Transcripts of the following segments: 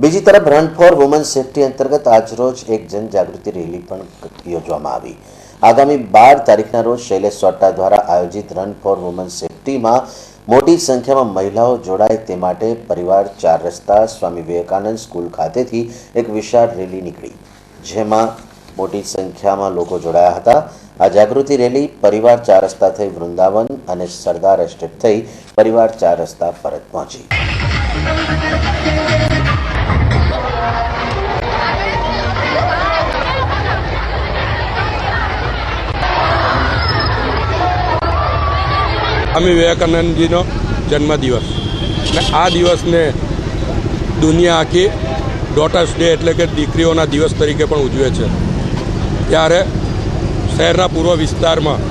બીજી તરફ run for woman safety અંતર્ગત આજરોજ એક જનજાગૃતિ રેલી પણ યોજવામાં આવી। આગામી 12 તારીખના રોજ શૈલેષ સોટા દ્વારા આયોજિત રન ફોર વુમન સેફટીમાં મોટી સંખ્યામાં મહિલાઓ જોડાય તે માટે પરિવાર 4 રસ્તા સ્વામી વિવેકાનંદ સ્કૂલ ખાતેથી એક વિશાળ રેલી નીકળી, જેમાં મોટી સંખ્યામાં લોકો જોડાયા હતા। આ જાગૃતિ રેલી પરિવાર 4 રસ્તા થઈ વૃંદાવન અને સરદાર એસ્ટેટ થઈ પરિવાર 4 રસ્તા પરત પહોંચી। સ્વામી વિવેકાનંદજીનો જન્મદિવસ અને આ દિવસને દુનિયા આખી ડોટર્સ ડે એટલે કે દીકરીઓના દિવસ તરીકે પણ ઉજવે છે। ત્યારે શહેરના પૂર્વ વિસ્તારમાં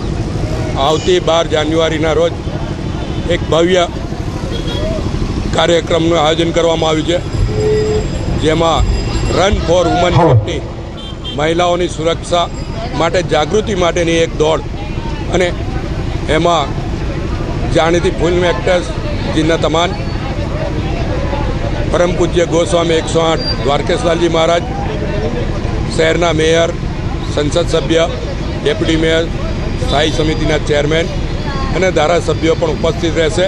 આવતી 12 જાન્યુઆરીના રોજ એક ભવ્ય કાર્યક્રમનું આયોજન કરવામાં આવ્યું છે, જેમાં રન ફોર વુમન સેફટી મહિલાઓની સુરક્ષા માટે જાગૃતિ માટેની એક દોડ અને એમાં જાણીતી ફિલ્મ એક્ટર્સ જીના તમાન, પરમ પૂજ્ય ગોસ્વામી 108 દ્વારકેશલાલજી મહારાજ, શહેરના મેયર, સંસદ સભ્ય, ડેપ્યુટી મેયર, સ્થાયી સમિતિના ચેરમેન અને ધારાસભ્યો પણ ઉપસ્થિત રહેશે।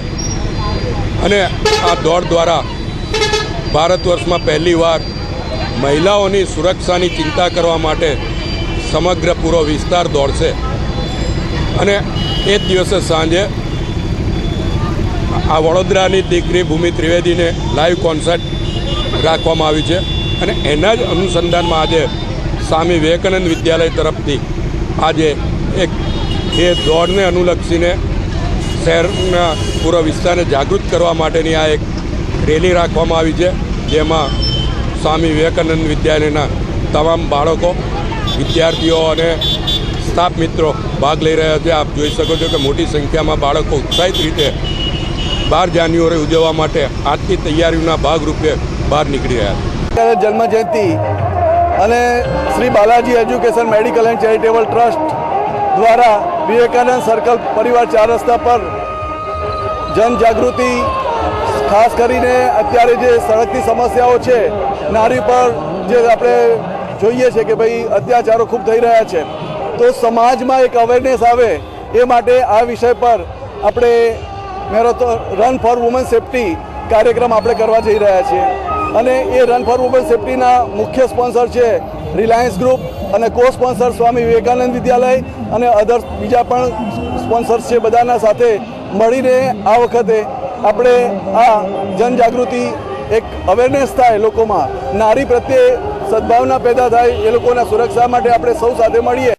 અને આ દોડ દ્વારા ભારત વર્ષમાં પહેલીવાર મહિલાઓની સુરક્ષાની ચિંતા કરવા માટે સમગ્ર પૂરો વિસ્તાર દોડશે અને એ જ દિવસે સાંજે આ વડોદરાની દીકરી ભૂમિ ત્રિવેદીને લાઈવ કોન્સર્ટ રાખવામાં આવ્યું છે અને એના જ અનુસંધાનમાં આજે સ્વામી વિવેકાનંદ વિદ્યાલય તરફથી આજે એક એ દોડને અનુલક્ષીને શહેરના પૂર્વ વિસ્તારને જાગૃત કરવા માટેની આ એક રેલી રાખવામાં આવી છે, જેમાં સ્વામી વિવેકાનંદ વિદ્યાલયના તમામ બાળકો, વિદ્યાર્થીઓ અને સ્ટાફ મિત્રો ભાગ લઈ રહ્યા છે। આપ જોઈ શકો છો કે મોટી સંખ્યામાં બાળકો ઉત્સાહિત રીતે 12 જાન્યુઆરી ઉજવવા માટે આજથી તૈયારીઓના ભાગરૂપે બહાર નીકળી રહ્યા છે। જન્મ જયંતિ અને Shri Balaji education medical and charitable trust દ્વારા વિવેકાનંદ સર્કલ પરિવાર 4 રસ્તા પર જનજાગૃતિ, ખાસ કરીને અત્યારે જે સડકની સમસ્યાઓ છે, નારી પર જે આપણે જોઈએ છે કે ભાઈ અત્યાચારો ખૂબ થઈ રહ્યા છે, તો સમાજમાં એક અવેરનેસ આવે એ માટે આ વિષય પર આપણે marathon run for woman safety કાર્યક્રમ આપણે કરવા જઈ રહ્યા છીએ અને એ રન ફોર વુમન સેફટીના મુખ્ય સ્પોન્સર છે રિલાયન્સ ગ્રુપ અને કો સ્પોન્સર સ્વામી વિવેકાનંદ વિદ્યાલય અને અધર્સ બીજા પણ સ્પોન્સર્સ છે। બધાના સાથે મળીને આ વખતે આપણે આ જનજાગૃતિ એક અવેરનેસ થાય લોકોમાં, નારી પ્રત્યે સદભાવના પેદા થાય, એ લોકોના સુરક્ષા માટે આપણે સૌ સાથે મળીએ।